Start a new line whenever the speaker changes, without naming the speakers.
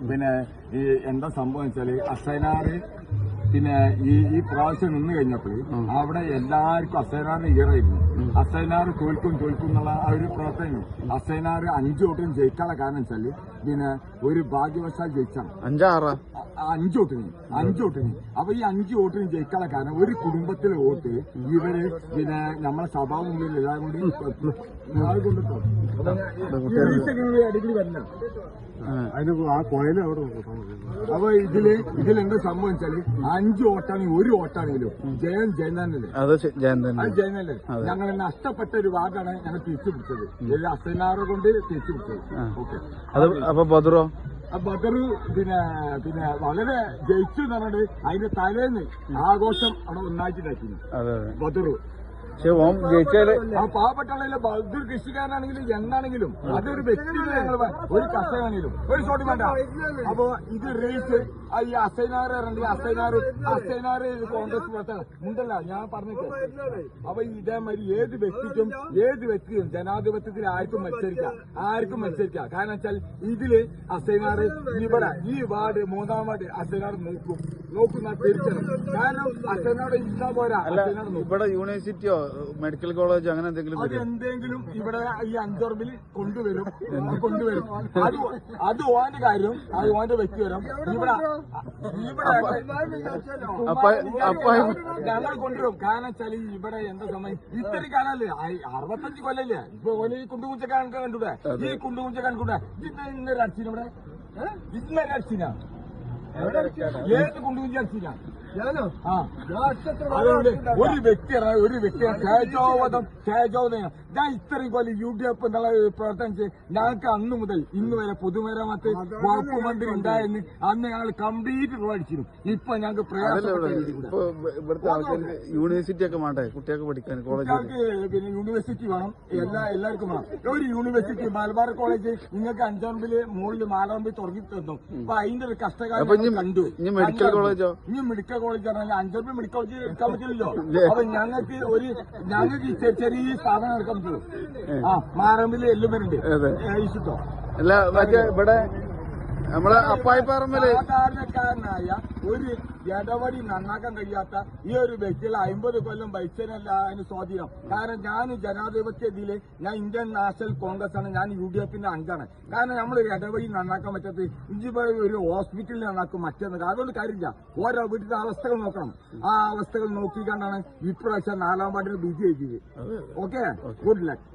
പിന്നെ ഈ എന്താ സംഭവം വെച്ചാല് അസൈനാറ് പിന്നെ ഈ പ്രാവശ്യം നിന്ന് കഴിഞ്ഞപ്പോൾ അവിടെ എല്ലാവർക്കും അസൈനാറിന് ഈറായിരുന്നു. അസൈനാറ് തോൽക്കും എന്നുള്ള ആ ഒരു പ്രവർത്തനം. അസൈനാറ് 5 വോട്ടിന് ജയിക്കാനുള്ള കാരണം വെച്ചാല് പിന്നെ ഒരു ഭാഗ്യവശാൽ ജയിച്ചാണ് 5 വോട്ടിന്. അപ്പൊ ഈ 5 വോട്ടിന് ജയിക്കാനുള്ള കാരണം ഒരു കുടുംബത്തിലെ വോട്ട് ഇവര് പിന്നെ നമ്മളെ സഭാ മുമ്പിൽ എല്ലാം കൂടി കൊണ്ടിട്ടോ അടിക്കടി വരില്ല. ആ കോയില് അവിടെ അപ്പൊ ഇതിലെന്താ സംഭവിച്ചാല് 5 വോട്ടാണെങ്കിൽ 1 വോട്ടാണെങ്കിലും ജയനല്ലേ ജയനല്ലേ. ഞങ്ങൾ നഷ്ടപ്പെട്ട ഒരു വാർഡാണ് ഞങ്ങൾ തിരിച്ചു പിടിച്ചത്. അസൈനാറെ കൊണ്ട് തിരിച്ചു പിടിച്ചത്. ഓക്കെ.
അപ്പൊ ബദറോ
ബദറു പിന്നെ വളരെ ജയിച്ചു എന്ന് പറഞ്ഞിട്ട് അതിന്റെ തലേന്ന് ആഘോഷം അവിടെ ഒന്നാക്കിട്ടാക്കിയിരുന്നു ബദറു. ആ പാവപ്പെട്ടുള്ള ബദർ കൃഷിക്കാരനാണെങ്കിലും എന്താണെങ്കിലും അതൊരു വ്യക്തികളെ ഒരു കർഷകനാണെങ്കിലും ഒരു ചോട്ടി വേണ്ട. അപ്പൊ ഇത് റേസ് ഈ അസൈനാറ് കോൺഗ്രസ് പ്രവർത്തകർ ഉണ്ടല്ല ഞാൻ പറഞ്ഞിട്ട്. അപ്പൊ ഇതേമാതിരി ഏത് വ്യക്തിയും ജനാധിപത്യത്തിൽ ആർക്കും മത്സരിക്കാം. കാരണം വെച്ചാൽ ഇതില് അസൈനാറ് ഇവിടെ ഈ വാർഡ് 3-ാം വാർഡ് അസൈനാറ് നോക്കുന്ന തിരിച്ചറിയും. കാരണം അസൈനാറ് ഇല്ലാ പോരാ.
ഇവിടെ യൂണിവേഴ്സിറ്റിയോ മെഡിക്കൽ കോളേജ് അങ്ങനെ
എന്തെങ്കിലും ഇവിടെ ഈ 5 ഉറപ്പിൽ കൊണ്ടുവരും. അത് ഓന്റെ കാര്യം, അത് ഓന്റെ വ്യക്തിപരം. ഇവിടെ ഞങ്ങൾ കൊണ്ടുവരും. കാരണം വെച്ചാല് ഇവിടെ എന്താ സമയം ഇത്രയും കാലല്ലേ 65 കൊല്ലല്ലേ ഇപ്പൊ ഓന് ഈ കുണ്ടുകുഞ്ചക്കാൻ കണ്ടൂടെ. ഈ കുണ്ടുകുഞ്ചക്കാൻ കണ്ടൂടെ. ഇന്നൊരു അടിച്ചിന് ഇവിടെ ഇന്നലെ അടിച്ചിനാ ഏത് കുണ്ടുകുഞ്ചി അടിച്ചിനാ. അതുകൊണ്ട് ഒരു വ്യക്തിയാണ് ഞാൻ ഇത്രയും കൊല്ലം UDF എന്നുള്ള പ്രവർത്തനം ചെയ്ത് ഞങ്ങൾക്ക് അന്ന് മുതൽ ഇന്ന് വരെ പൊതുമരാമത്ത് വകുപ്പ് മന്ത്രി ഉണ്ടായെന്ന് അന്ന് ഞങ്ങൾ കംപ്ലീറ്റ് റോഡടിച്ചിരുന്നു. ഇപ്പൊ ഞങ്ങൾക്ക്
യൂണിവേഴ്സിറ്റി ഒക്കെ വേണ്ടേ കുട്ടികൾക്ക് പഠിക്കാൻ?
കുട്ടികൾക്ക് പിന്നെ യൂണിവേഴ്സിറ്റി വേണം. എല്ലാവർക്കും വേണം. ഒരു യൂണിവേഴ്സിറ്റി മലബാർ കോളേജ് നിങ്ങൾക്ക് 5-ാം മുകളിൽ 4-ാം തുടങ്ങി തന്നു. അപ്പൊ അതിന്റെ ഒരു കഷ്ടകാലം കണ്ടു.
ഇനി മെഡിക്കൽ കോളേജോ?
ഇനി മെഡിക്കൽ കോളേജ് പറഞ്ഞാൽ 5-ാം മെഡിക്കൽ കോളേജ് എടുക്കാൻ പറ്റില്ലല്ലോ. അപ്പൊ ഞങ്ങൾക്ക് ചെറിയ സ്ഥാപനം എടുക്കാൻ പറ്റുള്ളൂ. മാറമ്പില് എല്ലാം വരുന്നുണ്ട് ഇഷ്ടോ.
അല്ല മറ്റേ ഇവിടെ നമ്മളെ അപ്പായിപ്പറമ്പില്
സാധാരണക്കാരനായ ഒരു ഇടവടി നന്നാക്കാൻ കഴിയാത്ത ഈ ഒരു വ്യക്തികളെ 50 കൊല്ലം ഭരിച്ചതിനല്ല അതിന് സ്വാധീനം. കാരണം ഞാൻ ജനാധിപത്യത്തില് ഞാൻ ഇന്ത്യൻ നാഷണൽ കോൺഗ്രസ് ആണ്. ഞാൻ UDFന്റെ അംഗമാണ്. കാരണം നമ്മളൊരു ഇടവഴി നന്നാക്കാൻ പറ്റാത്ത ഒരു ഹോസ്പിറ്റലിൽ നന്നാക്കും മറ്റൊന്നും അതുകൊണ്ട് കാര്യമില്ല. ഓരോ വീട്ടിലെ അവസ്ഥകൾ നോക്കണം. ആ അവസ്ഥകൾ നോക്കിക്കൊണ്ടാണ് ഇപ്രാവശ്യം 4-ാം വാർഡിന് വിജയിച്ചത്. ഓക്കെ. Good luck.